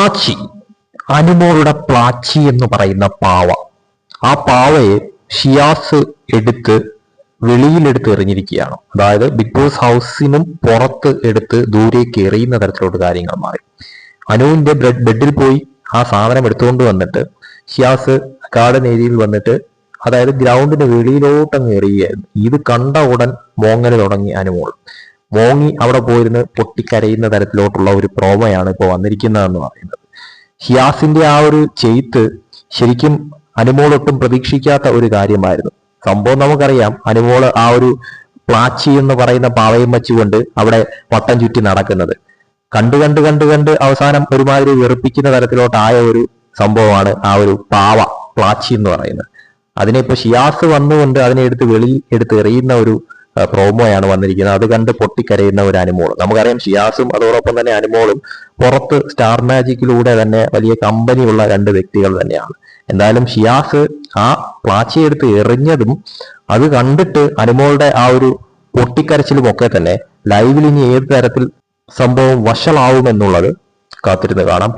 പ്ലാച്ചി, അനുമോളുടെ പ്ലാച്ചി എന്ന് പറയുന്ന പാവ. ആ പാവയെ ഷിയാസ് എടുത്ത് വെളിയിലെടുത്ത് എറിഞ്ഞിരിക്കുകയാണ്. അതായത് ബിഗ് ബോസ് ഹൗസിനും പുറത്ത് എടുത്ത് ദൂരേക്ക് എറിയുന്ന തരത്തിലോട്ട് കാര്യങ്ങൾ മാറി. അനുവിന്റെ ബെഡിൽ പോയി ആ സാധനം എടുത്തുകൊണ്ട് വന്നിട്ട് ഷിയാസ് ഗാർഡൻ ഏരിയയിൽ വന്നിട്ട്, അതായത് ഗ്രൗണ്ടിന് വെളിയിലോട്ടങ്ങ് എറിയുകയായിരുന്നു. ഇത് കണ്ട ഉടൻ മോങ്ങൽ തുടങ്ങി അനുമോൾ. മോങ്ങി അവിടെ പോയിരുന്ന് പൊട്ടിക്കരയുന്ന തരത്തിലോട്ടുള്ള ഒരു പ്രോമോയാണ് ഇപ്പോൾ വന്നിരിക്കുന്നതെന്ന് പറയുന്നത്. ഷിയാസിന്റെ ആ ഒരു ചെയ്ത്ത് ശരിക്കും അനുമോൾ ഒട്ടും പ്രതീക്ഷിക്കാത്ത ഒരു കാര്യമായിരുന്നു. സംഭവം നമുക്കറിയാം, അനുമോള് ആ ഒരു പ്ലാച്ചി എന്ന് പറയുന്ന പാവയും വെച്ചുകൊണ്ട് അവിടെ വട്ടം ചുറ്റി നടക്കുന്നത് കണ്ട് കണ്ട് കണ്ട് കണ്ട് അവസാനം ഒരുമാതിരി വെറുപ്പിക്കുന്ന തരത്തിലോട്ടായ ഒരു സംഭവമാണ് ആ ഒരു പാവ പ്ലാച്ചി എന്ന് പറയുന്നത്. അതിനെ ഇപ്പൊ ഷിയാസ് വന്നുകൊണ്ട് അതിനെ എടുത്ത് എടുത്ത് എറിയുന്ന ഒരു പ്രോമോയാണ് വന്നിരിക്കുന്നത്. അത് കണ്ട് പൊട്ടിക്കരയുന്ന ഒരു അനുമോൾ. നമുക്കറിയാം ഷിയാസും അതോടൊപ്പം തന്നെ അനുമോളും പുറത്ത് സ്റ്റാർ മാജിക്കിലൂടെ തന്നെ വലിയ കമ്പനിയുള്ള രണ്ട് വ്യക്തികൾ തന്നെയാണ്. എന്തായാലും ഷിയാസ് ആ പ്ലാച്ചി എടുത്ത് എറിഞ്ഞതും അത് കണ്ടിട്ട് അനുമോളുടെ ആ ഒരു പൊട്ടിക്കരച്ചിലും ഒക്കെ തന്നെ ലൈവിൽ ഇനി ഏത് തരത്തിൽ സംഭവം വഷളാവുമെന്നുള്ളത് കാത്തിരുന്ന് കാണാം.